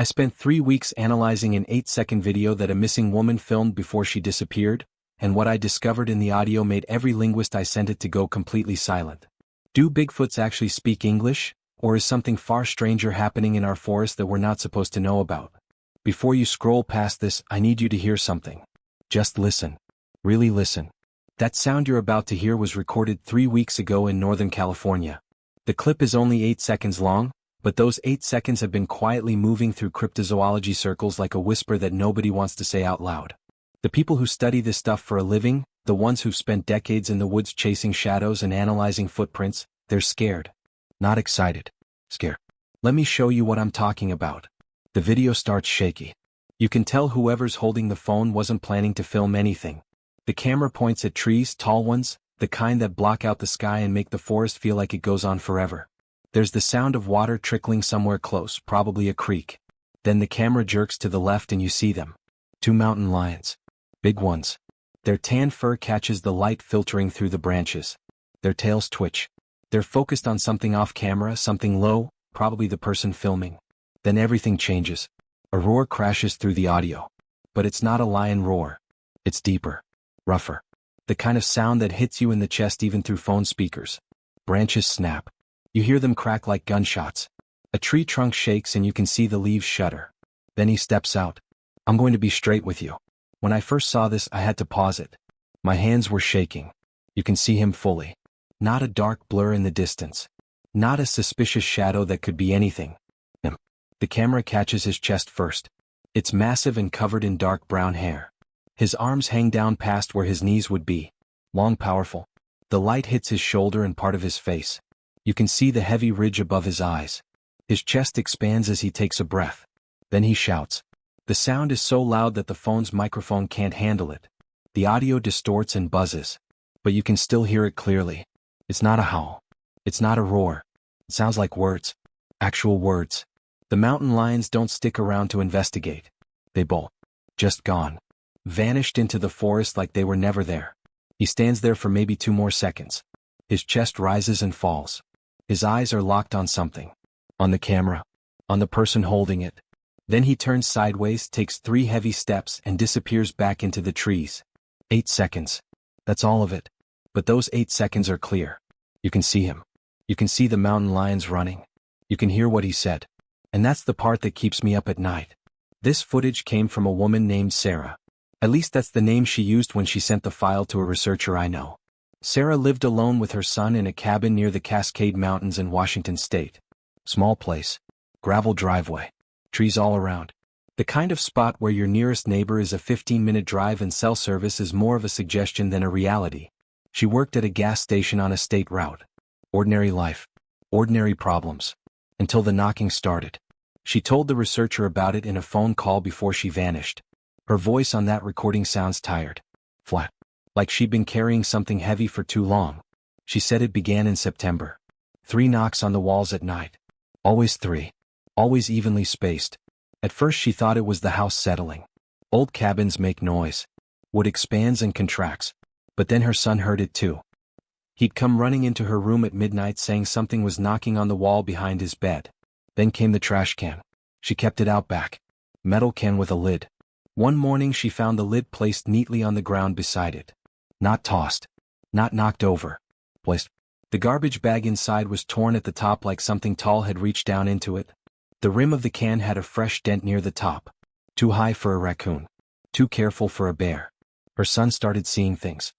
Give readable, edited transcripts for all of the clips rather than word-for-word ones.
I spent 3 weeks analyzing an 8-second video that a missing woman filmed before she disappeared, and what I discovered in the audio made every linguist I sent it to go completely silent. Do Bigfoots actually speak English, or is something far stranger happening in our forest that we're not supposed to know about? Before you scroll past this, I need you to hear something. Just listen. Really listen. That sound you're about to hear was recorded 3 weeks ago in Northern California. The clip is only 8 seconds long, but those 8 seconds have been quietly moving through cryptozoology circles like a whisper that nobody wants to say out loud. The people who study this stuff for a living, the ones who've spent decades in the woods chasing shadows and analyzing footprints, they're scared. Not excited. Scared. Let me show you what I'm talking about. The video starts shaky. You can tell whoever's holding the phone wasn't planning to film anything. The camera points at trees, tall ones, the kind that block out the sky and make the forest feel like it goes on forever. There's the sound of water trickling somewhere close, probably a creek. Then the camera jerks to the left and you see them. 2 mountain lions. Big ones. Their tan fur catches the light filtering through the branches. Their tails twitch. They're focused on something off camera, something low, probably the person filming. Then everything changes. A roar crashes through the audio. But it's not a lion roar. It's deeper. Rougher. The kind of sound that hits you in the chest even through phone speakers. Branches snap. You hear them crack like gunshots. A tree trunk shakes and you can see the leaves shudder. Then he steps out. I'm going to be straight with you. When I first saw this, I had to pause it. My hands were shaking. You can see him fully. Not a dark blur in the distance. Not a suspicious shadow that could be anything. The camera catches his chest first. It's massive and covered in dark brown hair. His arms hang down past where his knees would be. Long, powerful. The light hits his shoulder and part of his face. You can see the heavy ridge above his eyes. His chest expands as he takes a breath. Then he shouts. The sound is so loud that the phone's microphone can't handle it. The audio distorts and buzzes. But you can still hear it clearly. It's not a howl. It's not a roar. It sounds like words. Actual words. The mountain lions don't stick around to investigate. They bolt. Just gone. Vanished into the forest like they were never there. He stands there for maybe 2 more seconds. His chest rises and falls. His eyes are locked on something. On the camera. On the person holding it. Then he turns sideways, takes 3 heavy steps and disappears back into the trees. 8 seconds. That's all of it. But those 8 seconds are clear. You can see him. You can see the mountain lions running. You can hear what he said. And that's the part that keeps me up at night. This footage came from a woman named Sarah. At least that's the name she used when she sent the file to a researcher I know. Sarah lived alone with her son in a cabin near the Cascade Mountains in Washington State. Small place. Gravel driveway. Trees all around. The kind of spot where your nearest neighbor is a 15-minute drive and cell service is more of a suggestion than a reality. She worked at a gas station on a state route. Ordinary life. Ordinary problems. Until the knocking started. She told the researcher about it in a phone call before she vanished. Her voice on that recording sounds tired. Flat. Like she'd been carrying something heavy for too long. She said it began in September. 3 knocks on the walls at night. Always 3. Always evenly spaced. At first she thought it was the house settling. Old cabins make noise. Wood expands and contracts. But then her son heard it too. He'd come running into her room at midnight saying something was knocking on the wall behind his bed. Then came the trash can. She kept it out back. Metal can with a lid. One morning she found the lid placed neatly on the ground beside it. Not tossed. Not knocked over. Placed. The garbage bag inside was torn at the top like something tall had reached down into it. The rim of the can had a fresh dent near the top. Too high for a raccoon. Too careful for a bear. Her son started seeing things.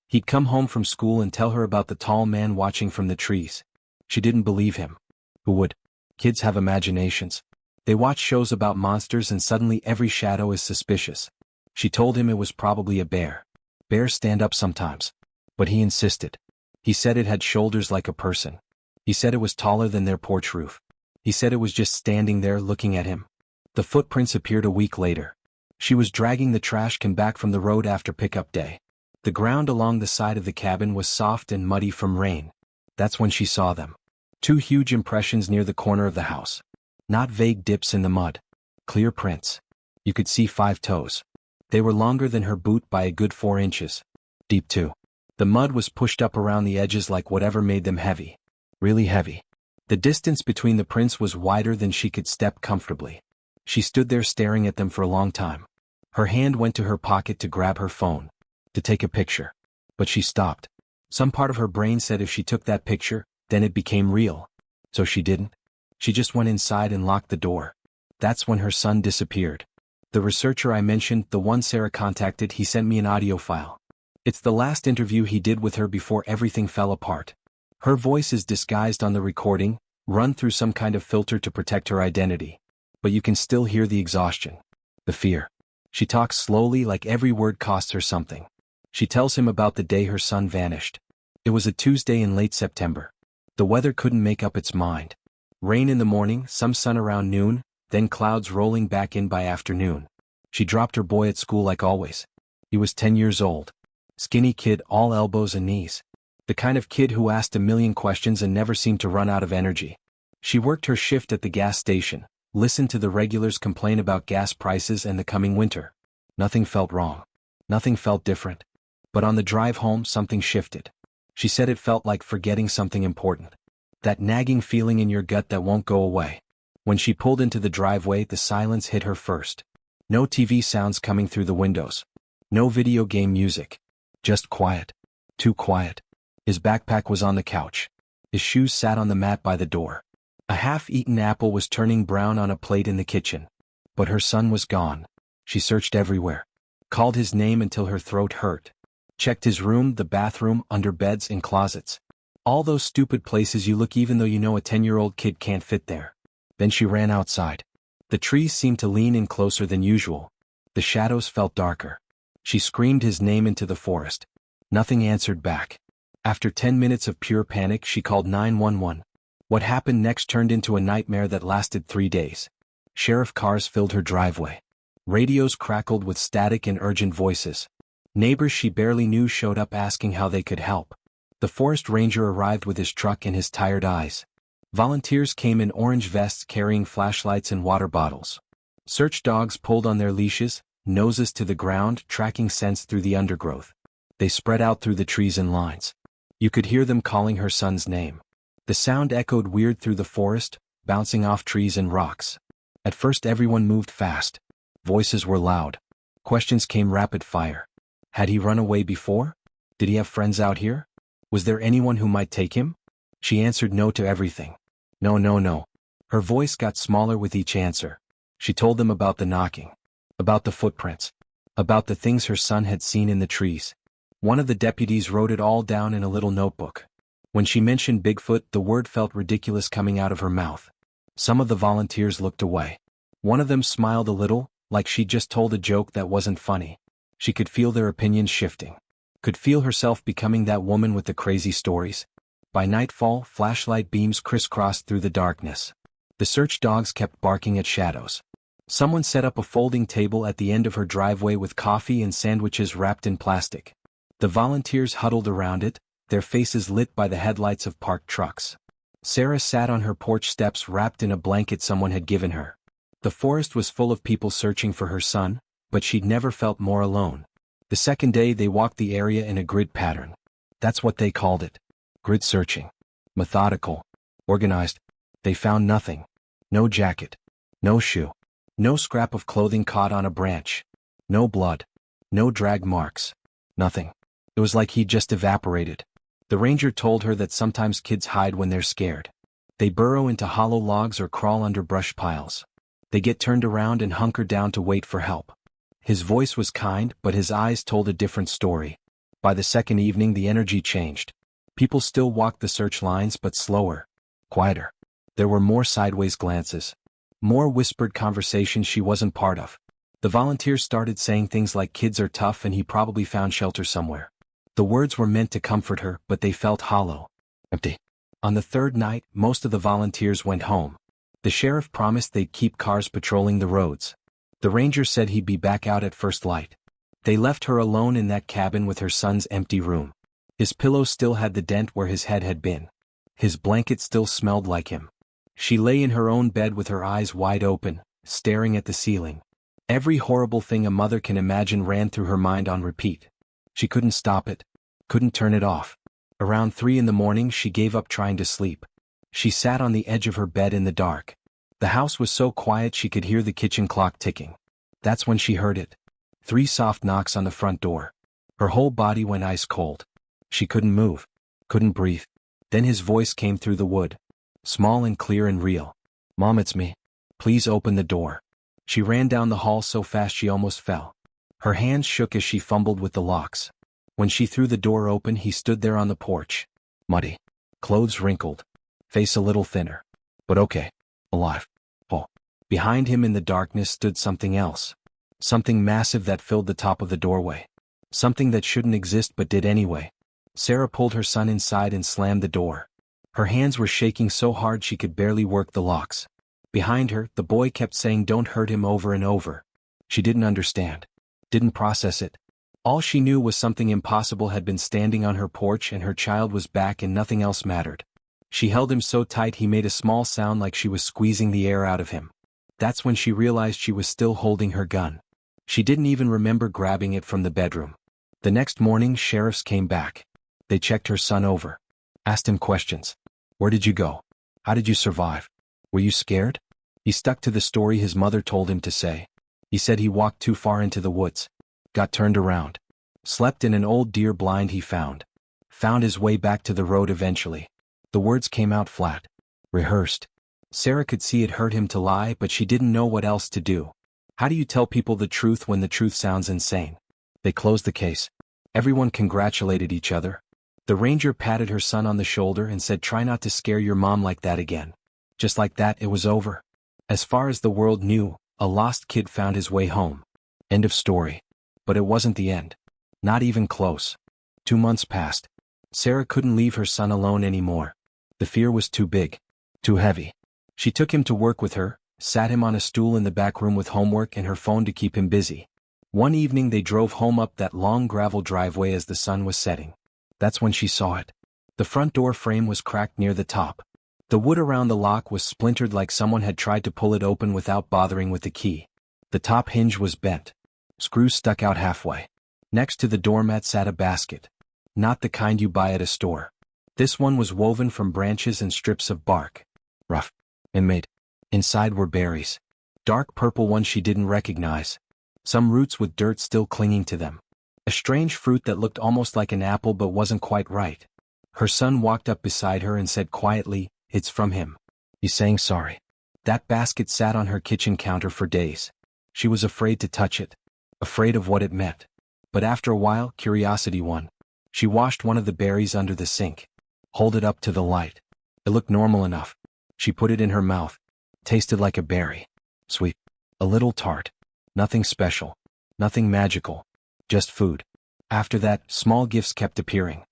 He'd come home from school and tell her about the tall man watching from the trees. She didn't believe him. Who would? Kids have imaginations. They watch shows about monsters and suddenly every shadow is suspicious. She told him it was probably a bear. Bears stand up sometimes. But he insisted. He said it had shoulders like a person. He said it was taller than their porch roof. He said it was just standing there looking at him. The footprints appeared a week later. She was dragging the trash can back from the road after pickup day. The ground along the side of the cabin was soft and muddy from rain. That's when she saw them. 2 huge impressions near the corner of the house. Not vague dips in the mud. Clear prints. You could see 5 toes. They were longer than her boot by a good 4 inches. Deep too. The mud was pushed up around the edges like whatever made them heavy. Really heavy. The distance between the prints was wider than she could step comfortably. She stood there staring at them for a long time. Her hand went to her pocket to grab her phone, to take a picture. But she stopped. Some part of her brain said if she took that picture, then it became real. So she didn't. She just went inside and locked the door. That's when her son disappeared. The researcher I mentioned, the one Sarah contacted, he sent me an audio file. It's the last interview he did with her before everything fell apart. Her voice is disguised on the recording, run through some kind of filter to protect her identity. But you can still hear the exhaustion. The fear. She talks slowly, like every word costs her something. She tells him about the day her son vanished. It was a Tuesday in late September. The weather couldn't make up its mind. Rain in the morning, some sun around noon, then clouds rolling back in by afternoon. She dropped her boy at school like always. He was 10 years old. Skinny kid, all elbows and knees. The kind of kid who asked a million questions and never seemed to run out of energy. She worked her shift at the gas station, listened to the regulars complain about gas prices and the coming winter. Nothing felt wrong. Nothing felt different. But on the drive home, something shifted. She said it felt like forgetting something important. That nagging feeling in your gut that won't go away. When she pulled into the driveway, the silence hit her first. No TV sounds coming through the windows. No video game music. Just quiet. Too quiet. His backpack was on the couch. His shoes sat on the mat by the door. A half-eaten apple was turning brown on a plate in the kitchen. But her son was gone. She searched everywhere. Called his name until her throat hurt. Checked his room, the bathroom, under beds and closets. All those stupid places you look even though you know a 10-year-old kid can't fit there. Then she ran outside. The trees seemed to lean in closer than usual. The shadows felt darker. She screamed his name into the forest. Nothing answered back. After 10 minutes of pure panic, she called 911. What happened next turned into a nightmare that lasted 3 days. Sheriff cars filled her driveway. Radios crackled with static and urgent voices. Neighbors she barely knew showed up asking how they could help. The forest ranger arrived with his truck and his tired eyes. Volunteers came in orange vests carrying flashlights and water bottles. Search dogs pulled on their leashes, noses to the ground, tracking scents through the undergrowth. They spread out through the trees in lines. You could hear them calling her son's name. The sound echoed weird through the forest, bouncing off trees and rocks. At first everyone moved fast. Voices were loud. Questions came rapid fire. Had he run away before? Did he have friends out here? Was there anyone who might take him? She answered no to everything. No, no, no. Her voice got smaller with each answer. She told them about the knocking. About the footprints. About the things her son had seen in the trees. One of the deputies wrote it all down in a little notebook. When she mentioned Bigfoot, the word felt ridiculous coming out of her mouth. Some of the volunteers looked away. One of them smiled a little, like she'd just told a joke that wasn't funny. She could feel their opinions shifting. Could feel herself becoming that woman with the crazy stories. By nightfall, flashlight beams crisscrossed through the darkness. The search dogs kept barking at shadows. Someone set up a folding table at the end of her driveway with coffee and sandwiches wrapped in plastic. The volunteers huddled around it, their faces lit by the headlights of parked trucks. Sarah sat on her porch steps wrapped in a blanket someone had given her. The forest was full of people searching for her son, but she'd never felt more alone. The second day they walked the area in a grid pattern. That's what they called it. Grid searching. Methodical. Organized. They found nothing. No jacket. No shoe. No scrap of clothing caught on a branch. No blood. No drag marks. Nothing. It was like he'd just evaporated. The ranger told her that sometimes kids hide when they're scared. They burrow into hollow logs or crawl under brush piles. They get turned around and hunker down to wait for help. His voice was kind, but his eyes told a different story. By the second evening the energy changed. People still walked the search lines but slower. Quieter. There were more sideways glances. More whispered conversations she wasn't part of. The volunteers started saying things like kids are tough and he probably found shelter somewhere. The words were meant to comfort her, but they felt hollow. Empty. On the third night, most of the volunteers went home. The sheriff promised they'd keep cars patrolling the roads. The ranger said he'd be back out at first light. They left her alone in that cabin with her son's empty room. His pillow still had the dent where his head had been. His blanket still smelled like him. She lay in her own bed with her eyes wide open, staring at the ceiling. Every horrible thing a mother can imagine ran through her mind on repeat. She couldn't stop it. Couldn't turn it off. Around 3 in the morning she gave up trying to sleep. She sat on the edge of her bed in the dark. The house was so quiet she could hear the kitchen clock ticking. That's when she heard it. 3 soft knocks on the front door. Her whole body went ice cold. She couldn't move. Couldn't breathe. Then his voice came through the wood. Small and clear and real. "Mom, it's me. Please open the door." She ran down the hall so fast she almost fell. Her hands shook as she fumbled with the locks. When she threw the door open, he stood there on the porch. Muddy. Clothes wrinkled. Face a little thinner. But okay. Alive. Oh. Behind him in the darkness stood something else. Something massive that filled the top of the doorway. Something that shouldn't exist but did anyway. Sarah pulled her son inside and slammed the door. Her hands were shaking so hard she could barely work the locks. Behind her, the boy kept saying "Don't hurt him" over and over. She didn't understand. Didn't process it. All she knew was something impossible had been standing on her porch and her child was back and nothing else mattered. She held him so tight he made a small sound like she was squeezing the air out of him. That's when she realized she was still holding her gun. She didn't even remember grabbing it from the bedroom. The next morning, sheriffs came back. They checked her son over. Asked him questions. "Where did you go? How did you survive? Were you scared?" He stuck to the story his mother told him to say. He said he walked too far into the woods. Got turned around. Slept in an old deer blind he found. Found his way back to the road eventually. The words came out flat. Rehearsed. Sarah could see it hurt him to lie, but she didn't know what else to do. How do you tell people the truth when the truth sounds insane? They closed the case. Everyone congratulated each other. The ranger patted her son on the shoulder and said, "Try not to scare your mom like that again." Just like that, it was over. As far as the world knew, a lost kid found his way home. End of story. But it wasn't the end. Not even close. 2 months passed. Sarah couldn't leave her son alone anymore. The fear was too big. Too heavy. She took him to work with her, sat him on a stool in the back room with homework and her phone to keep him busy. One evening they drove home up that long gravel driveway as the sun was setting. That's when she saw it. The front door frame was cracked near the top. The wood around the lock was splintered like someone had tried to pull it open without bothering with the key. The top hinge was bent. Screws stuck out halfway. Next to the doormat sat a basket. Not the kind you buy at a store. This one was woven from branches and strips of bark. Rough. And made. Inside were berries. Dark purple ones she didn't recognize. Some roots with dirt still clinging to them. A strange fruit that looked almost like an apple but wasn't quite right. Her son walked up beside her and said quietly, "It's from him. He's saying sorry." That basket sat on her kitchen counter for days. She was afraid to touch it. Afraid of what it meant. But after a while, curiosity won. She washed one of the berries under the sink. Hold it up to the light. It looked normal enough. She put it in her mouth. Tasted like a berry. Sweet. A little tart. Nothing special. Nothing magical. Just food. After that, small gifts kept appearing.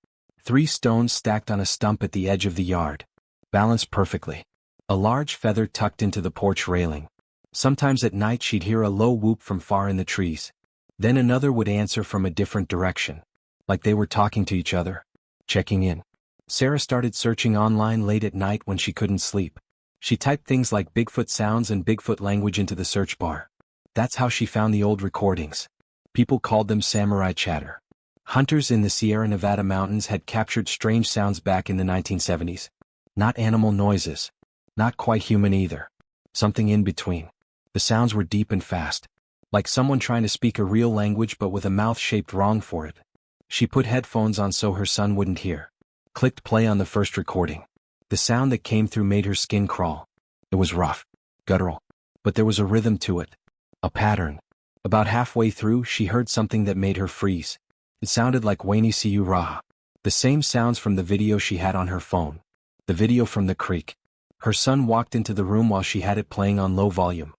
3 stones stacked on a stump at the edge of the yard. Balanced perfectly. A large feather tucked into the porch railing. Sometimes at night she'd hear a low whoop from far in the trees. Then another would answer from a different direction. Like they were talking to each other. Checking in. Sarah started searching online late at night when she couldn't sleep. She typed things like Bigfoot sounds and Bigfoot language into the search bar. That's how she found the old recordings. People called them samurai chatter. Hunters in the Sierra Nevada mountains had captured strange sounds back in the 1970s. Not animal noises. Not quite human either. Something in between. The sounds were deep and fast. Like someone trying to speak a real language but with a mouth shaped wrong for it. She put headphones on so her son wouldn't hear. Clicked play on the first recording. The sound that came through made her skin crawl. It was rough. Guttural. But there was a rhythm to it. A pattern. About halfway through, she heard something that made her freeze. It sounded like Waini Siu Raha. The same sounds from the video she had on her phone. The video from the creek. Her son walked into the room while she had it playing on low volume.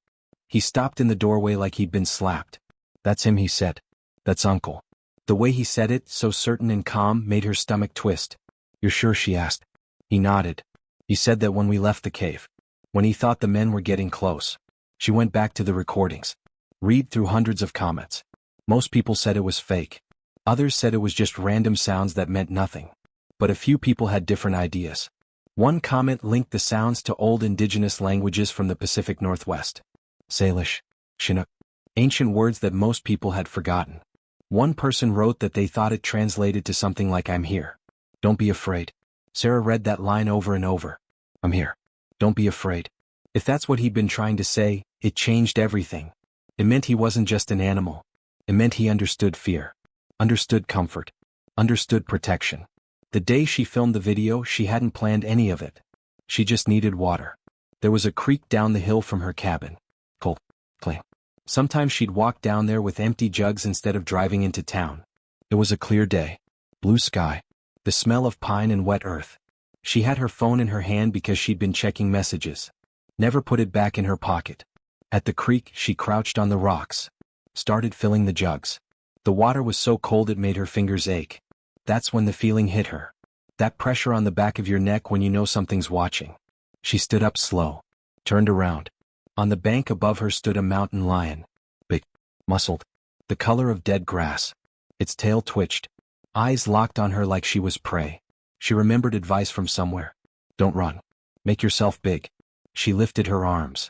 He stopped in the doorway like he'd been slapped. "That's him," he said. "That's Uncle." The way he said it, so certain and calm, made her stomach twist. "You're sure?" she asked. He nodded. He said that when we left the cave. When he thought the men were getting close. She went back to the recordings. Read through hundreds of comments. Most people said it was fake. Others said it was just random sounds that meant nothing. But a few people had different ideas. One comment linked the sounds to old indigenous languages from the Pacific Northwest. Salish, Chinook, ancient words that most people had forgotten. One person wrote that they thought it translated to something like "I'm here. Don't be afraid." Sarah read that line over and over. "I'm here. Don't be afraid." If that's what he'd been trying to say, it changed everything. It meant he wasn't just an animal. It meant he understood fear, understood comfort, understood protection. The day she filmed the video, she hadn't planned any of it. She just needed water. There was a creek down the hill from her cabin. Cold, clean. Sometimes she'd walk down there with empty jugs instead of driving into town. It was a clear day. Blue sky. The smell of pine and wet earth. She had her phone in her hand because she'd been checking messages. Never put it back in her pocket. At the creek, she crouched on the rocks. Started filling the jugs. The water was so cold it made her fingers ache. That's when the feeling hit her. That pressure on the back of your neck when you know something's watching. She stood up slow. Turned around. On the bank above her stood a mountain lion. Big. Muscled. The color of dead grass. Its tail twitched. Eyes locked on her like she was prey. She remembered advice from somewhere. Don't run. Make yourself big. She lifted her arms.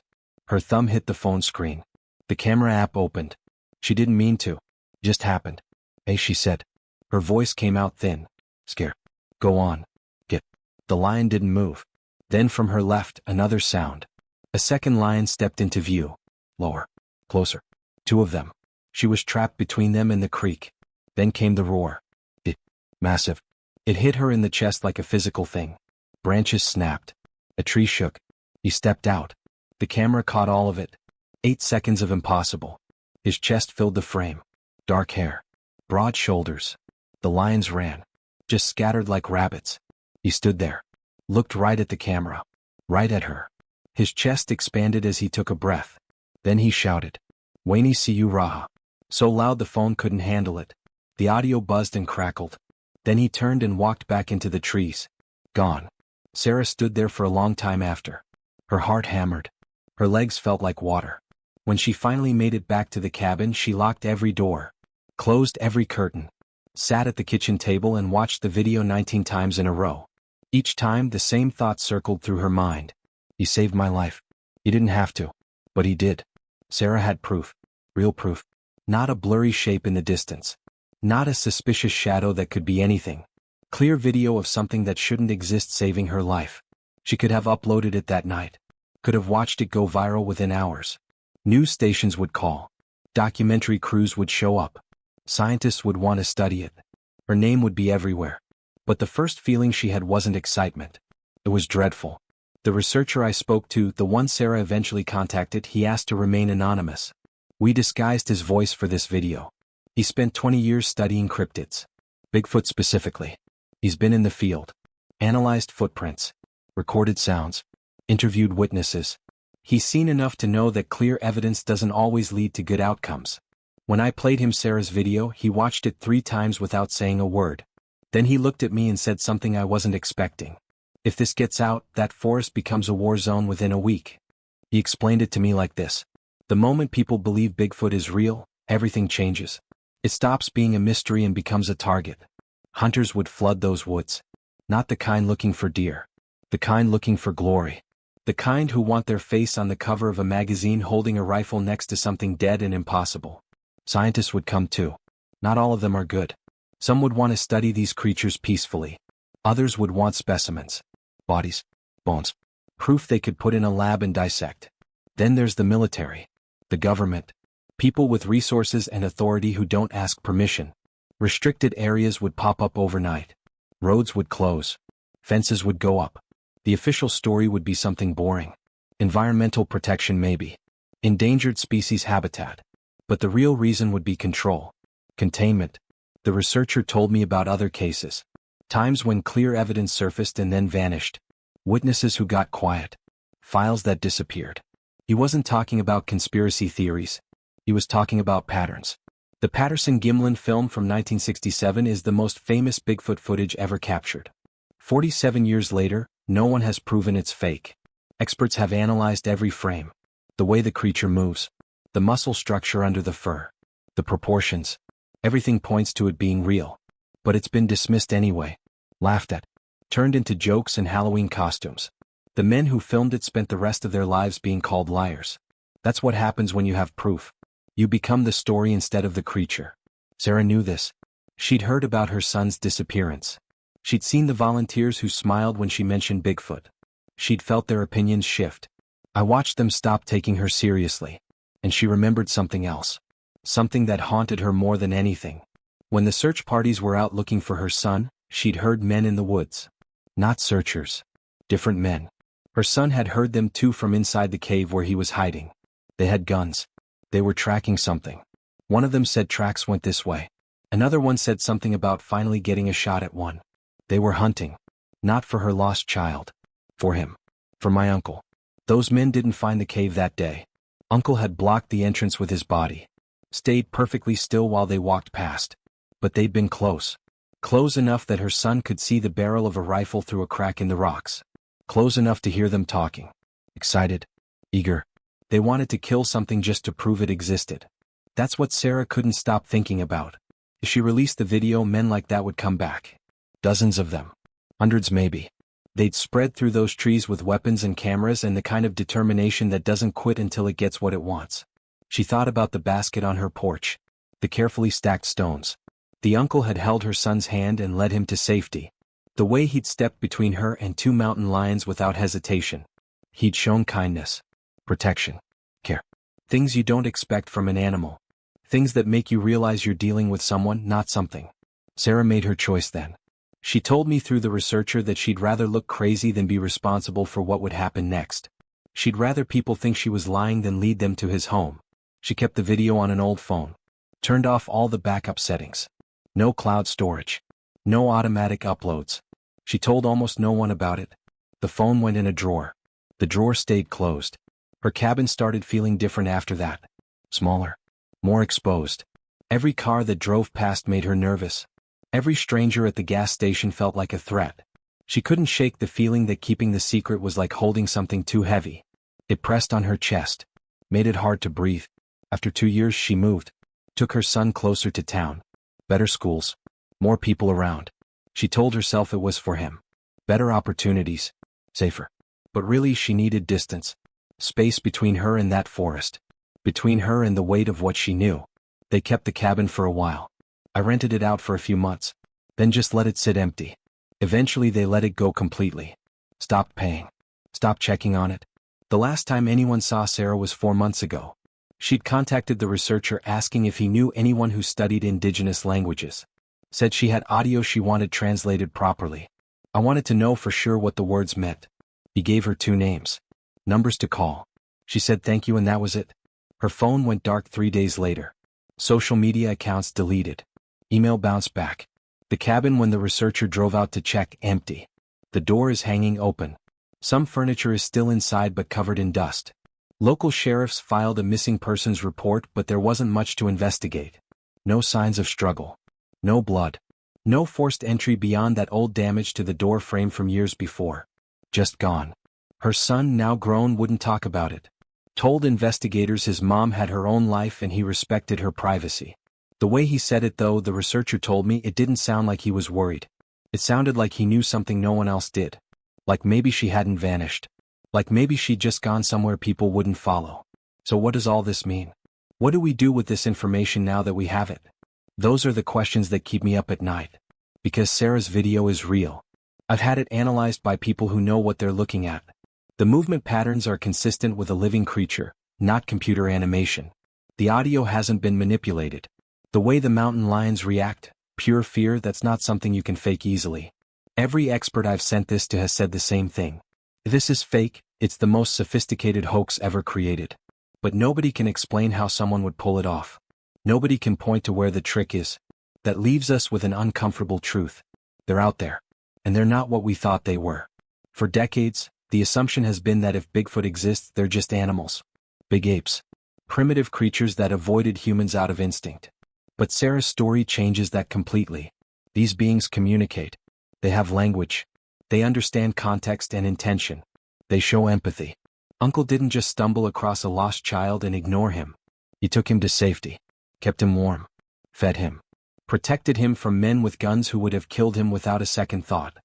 Her thumb hit the phone screen. The camera app opened. She didn't mean to. Just happened. Hey, she said. Her voice came out thin. Scared. Go on. Get. The lion didn't move. Then from her left, another sound. A second lion stepped into view. Lower. Closer. Two of them. She was trapped between them and the creek. Then came the roar. Massive. It hit her in the chest like a physical thing. Branches snapped. A tree shook. He stepped out. The camera caught all of it. 8 seconds of impossible. His chest filled the frame. Dark hair. Broad shoulders. The lions ran. Just scattered like rabbits. He stood there. Looked right at the camera. Right at her. His chest expanded as he took a breath. Then he shouted. Waini Siu Raha. So loud the phone couldn't handle it. The audio buzzed and crackled. Then he turned and walked back into the trees. Gone. Sarah stood there for a long time after. Her heart hammered. Her legs felt like water. When she finally made it back to the cabin, she locked every door. Closed every curtain. Sat at the kitchen table and watched the video 19 times in a row. Each time the same thought circled through her mind. He saved my life. He didn't have to. But he did. Sarah had proof. Real proof. Not a blurry shape in the distance. Not a suspicious shadow that could be anything. Clear video of something that shouldn't exist saving her life. She could have uploaded it that night. Could have watched it go viral within hours. News stations would call. Documentary crews would show up. Scientists would want to study it. Her name would be everywhere. But the first feeling she had wasn't excitement. It was dreadful. The researcher I spoke to, the one Sarah eventually contacted, he asked to remain anonymous. We disguised his voice for this video. He spent 20 years studying cryptids. Bigfoot specifically. He's been in the field. Analyzed footprints. Recorded sounds. Interviewed witnesses. He's seen enough to know that clear evidence doesn't always lead to good outcomes. When I played him Sarah's video, he watched it 3 times without saying a word. Then he looked at me and said something I wasn't expecting. If this gets out, that forest becomes a war zone within a week. He explained it to me like this. The moment people believe Bigfoot is real, everything changes. It stops being a mystery and becomes a target. Hunters would flood those woods. Not the kind looking for deer. The kind looking for glory. The kind who want their face on the cover of a magazine holding a rifle next to something dead and impossible. Scientists would come too. Not all of them are good. Some would want to study these creatures peacefully. Others would want specimens. Bodies. Bones. Proof they could put in a lab and dissect. Then there's the military. The government. People with resources and authority who don't ask permission. Restricted areas would pop up overnight. Roads would close. Fences would go up. The official story would be something boring. Environmental protection maybe. Endangered species habitat. But the real reason would be control. Containment. The researcher told me about other cases. Times when clear evidence surfaced and then vanished. Witnesses who got quiet. Files that disappeared. He wasn't talking about conspiracy theories. He was talking about patterns. The Patterson-Gimlin film from 1967 is the most famous Bigfoot footage ever captured. 47 years later, no one has proven it's fake. Experts have analyzed every frame. The way the creature moves. The muscle structure under the fur. The proportions. Everything points to it being real. But it's been dismissed anyway. Laughed at. Turned into jokes and Halloween costumes. The men who filmed it spent the rest of their lives being called liars. That's what happens when you have proof. You become the story instead of the creature. Sarah knew this. She'd heard about her son's disappearance. She'd seen the volunteers who smiled when she mentioned Bigfoot. She'd felt their opinions shift. I watched them stop taking her seriously. And she remembered something else. Something that haunted her more than anything. When the search parties were out looking for her son, she'd heard men in the woods. Not searchers. Different men. Her son had heard them too from inside the cave where he was hiding. They had guns. They were tracking something. One of them said tracks went this way. Another one said something about finally getting a shot at one. They were hunting. Not for her lost child. For him. For my uncle. Those men didn't find the cave that day. Uncle had blocked the entrance with his body. Stayed perfectly still while they walked past. But they'd been close. Close enough that her son could see the barrel of a rifle through a crack in the rocks. Close enough to hear them talking. Excited. Eager. They wanted to kill something just to prove it existed. That's what Sarah couldn't stop thinking about. If she released the video, men like that would come back. Dozens of them. Hundreds maybe. They'd spread through those trees with weapons and cameras and the kind of determination that doesn't quit until it gets what it wants. She thought about the basket on her porch. The carefully stacked stones. The uncle had held her son's hand and led him to safety. The way he'd stepped between her and two mountain lions without hesitation. He'd shown kindness. Protection. Care. Things you don't expect from an animal. Things that make you realize you're dealing with someone, not something. Sarah made her choice then. She told me through the researcher that she'd rather look crazy than be responsible for what would happen next. She'd rather people think she was lying than lead them to his home. She kept the video on an old phone. Turned off all the backup settings. No cloud storage. No automatic uploads. She told almost no one about it. The phone went in a drawer. The drawer stayed closed. Her cabin started feeling different after that. Smaller. More exposed. Every car that drove past made her nervous. Every stranger at the gas station felt like a threat. She couldn't shake the feeling that keeping the secret was like holding something too heavy. It pressed on her chest. Made it hard to breathe. After 2 years she moved. Took her son closer to town. Better schools. More people around. She told herself it was for him. Better opportunities. Safer. But really she needed distance. Space between her and that forest. Between her and the weight of what she knew. They kept the cabin for a while. I rented it out for a few months. Then just let it sit empty. Eventually they let it go completely. Stopped paying. Stopped checking on it. The last time anyone saw Sarah was 4 months ago. She'd contacted the researcher asking if he knew anyone who studied indigenous languages. Said she had audio she wanted translated properly. I wanted to know for sure what the words meant. He gave her 2 names. Numbers to call. She said thank you and that was it. Her phone went dark 3 days later. Social media accounts deleted. Email bounced back. The cabin when the researcher drove out to check, empty. The door is hanging open. Some furniture is still inside but covered in dust. Local sheriffs filed a missing persons report but there wasn't much to investigate. No signs of struggle. No blood. No forced entry beyond that old damage to the door frame from years before. Just gone. Her son, now grown, wouldn't talk about it. Told investigators his mom had her own life and he respected her privacy. The way he said it though, the researcher told me, it didn't sound like he was worried. It sounded like he knew something no one else did. Like maybe she hadn't vanished. Like maybe she'd just gone somewhere people wouldn't follow. So what does all this mean? What do we do with this information now that we have it? Those are the questions that keep me up at night. Because Sarah's video is real. I've had it analyzed by people who know what they're looking at. The movement patterns are consistent with a living creature, not computer animation. The audio hasn't been manipulated. The way the mountain lions react, pure fear, that's not something you can fake easily. Every expert I've sent this to has said the same thing. This is fake, it's the most sophisticated hoax ever created. But nobody can explain how someone would pull it off. Nobody can point to where the trick is. That leaves us with an uncomfortable truth. They're out there. And they're not what we thought they were. For decades, the assumption has been that if Bigfoot exists, they're just animals. Big apes. Primitive creatures that avoided humans out of instinct. But Sarah's story changes that completely. These beings communicate. They have language. They understand context and intention. They show empathy. Uncle didn't just stumble across a lost child and ignore him. He took him to safety. Kept him warm. Fed him. Protected him from men with guns who would have killed him without a second thought.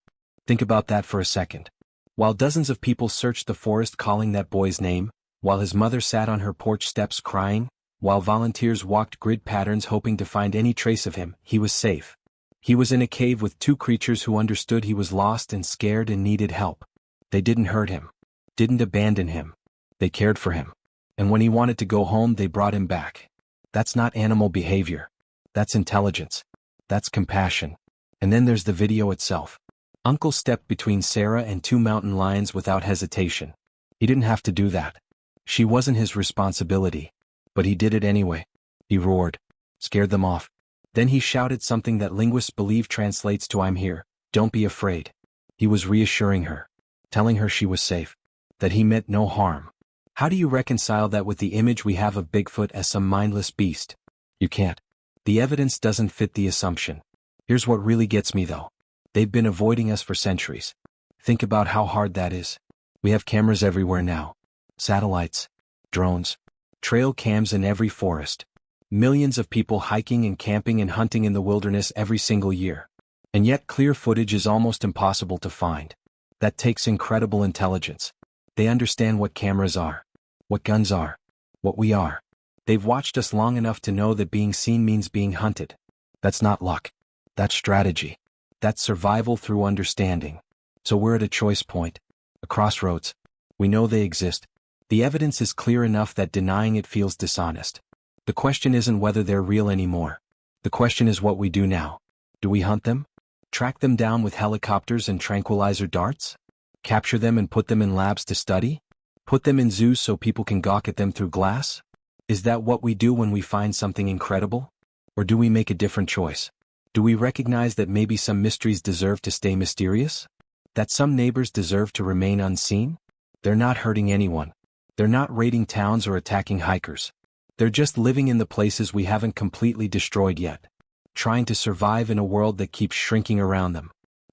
Think about that for a second. While dozens of people searched the forest calling that boy's name, while his mother sat on her porch steps crying, while volunteers walked grid patterns hoping to find any trace of him, he was safe. He was in a cave with 2 creatures who understood he was lost and scared and needed help. They didn't hurt him. Didn't abandon him. They cared for him. And when he wanted to go home, they brought him back. That's not animal behavior. That's intelligence. That's compassion. And then there's the video itself. Uncle stepped between Sarah and two mountain lions without hesitation. He didn't have to do that. She wasn't his responsibility. But he did it anyway. He roared. Scared them off. Then he shouted something that linguists believe translates to "I'm here, don't be afraid." He was reassuring her. Telling her she was safe. That he meant no harm. How do you reconcile that with the image we have of Bigfoot as some mindless beast? You can't. The evidence doesn't fit the assumption. Here's what really gets me though. They've been avoiding us for centuries. Think about how hard that is. We have cameras everywhere now. Satellites. Drones. Trail cams in every forest. Millions of people hiking and camping and hunting in the wilderness every single year. And yet clear footage is almost impossible to find. That takes incredible intelligence. They understand what cameras are. What guns are. What we are. They've watched us long enough to know that being seen means being hunted. That's not luck. That's strategy. That's survival through understanding. So we're at a choice point. A crossroads. We know they exist. The evidence is clear enough that denying it feels dishonest. The question isn't whether they're real anymore. The question is what we do now. Do we hunt them? Track them down with helicopters and tranquilizer darts? Capture them and put them in labs to study? Put them in zoos so people can gawk at them through glass? Is that what we do when we find something incredible? Or do we make a different choice? Do we recognize that maybe some mysteries deserve to stay mysterious? That some neighbors deserve to remain unseen? They're not hurting anyone. They're not raiding towns or attacking hikers. They're just living in the places we haven't completely destroyed yet. Trying to survive in a world that keeps shrinking around them.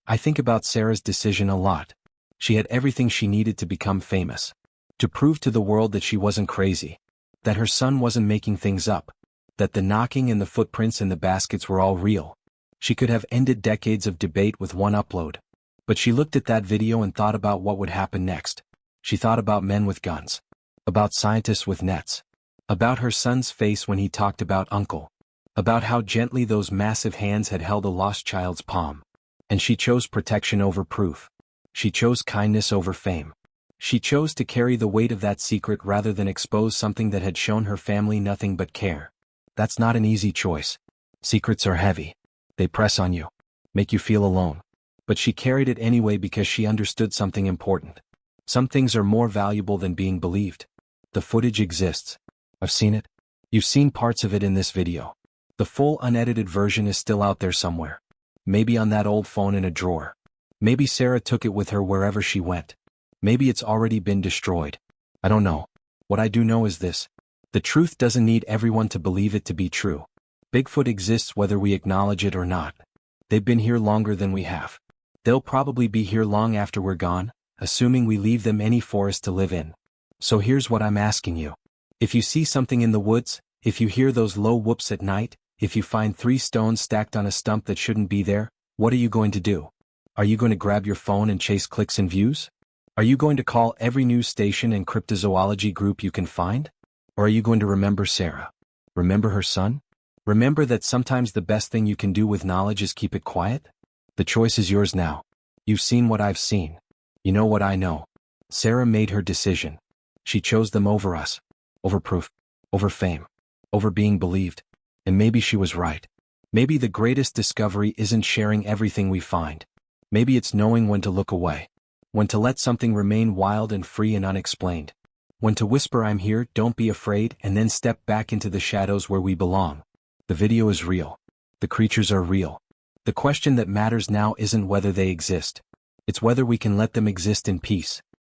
I think about Sarah's decision a lot. She had everything she needed to become famous. To prove to the world that she wasn't crazy. That her son wasn't making things up. That the knocking and the footprints in the baskets were all real. She could have ended decades of debate with one upload. But she looked at that video and thought about what would happen next. She thought about men with guns. About scientists with nets. About her son's face when he talked about uncle. About how gently those massive hands had held a lost child's palm. And she chose protection over proof. She chose kindness over fame. She chose to carry the weight of that secret rather than expose something that had shown her family nothing but care. That's not an easy choice. Secrets are heavy. They press on you. Make you feel alone. But she carried it anyway because she understood something important. Some things are more valuable than being believed. The footage exists. I've seen it. You've seen parts of it in this video. The full unedited version is still out there somewhere. Maybe on that old phone in a drawer. Maybe Sarah took it with her wherever she went. Maybe it's already been destroyed. I don't know. What I do know is this. The truth doesn't need everyone to believe it to be true. Bigfoot exists whether we acknowledge it or not. They've been here longer than we have. They'll probably be here long after we're gone, assuming we leave them any forest to live in. So here's what I'm asking you. If you see something in the woods, if you hear those low whoops at night, if you find 3 stones stacked on a stump that shouldn't be there, what are you going to do? Are you going to grab your phone and chase clicks and views? Are you going to call every news station and cryptozoology group you can find? Or are you going to remember Sarah? Remember her son? Remember that sometimes the best thing you can do with knowledge is keep it quiet? The choice is yours now. You've seen what I've seen. You know what I know. Sarah made her decision. She chose them over us. Over proof. Over fame. Over being believed. And maybe she was right. Maybe the greatest discovery isn't sharing everything we find. Maybe it's knowing when to look away. When to let something remain wild and free and unexplained. When to whisper "I'm here, don't be afraid," and then step back into the shadows where we belong. The video is real. The creatures are real. The question that matters now isn't whether they exist. It's whether we can let them exist in peace.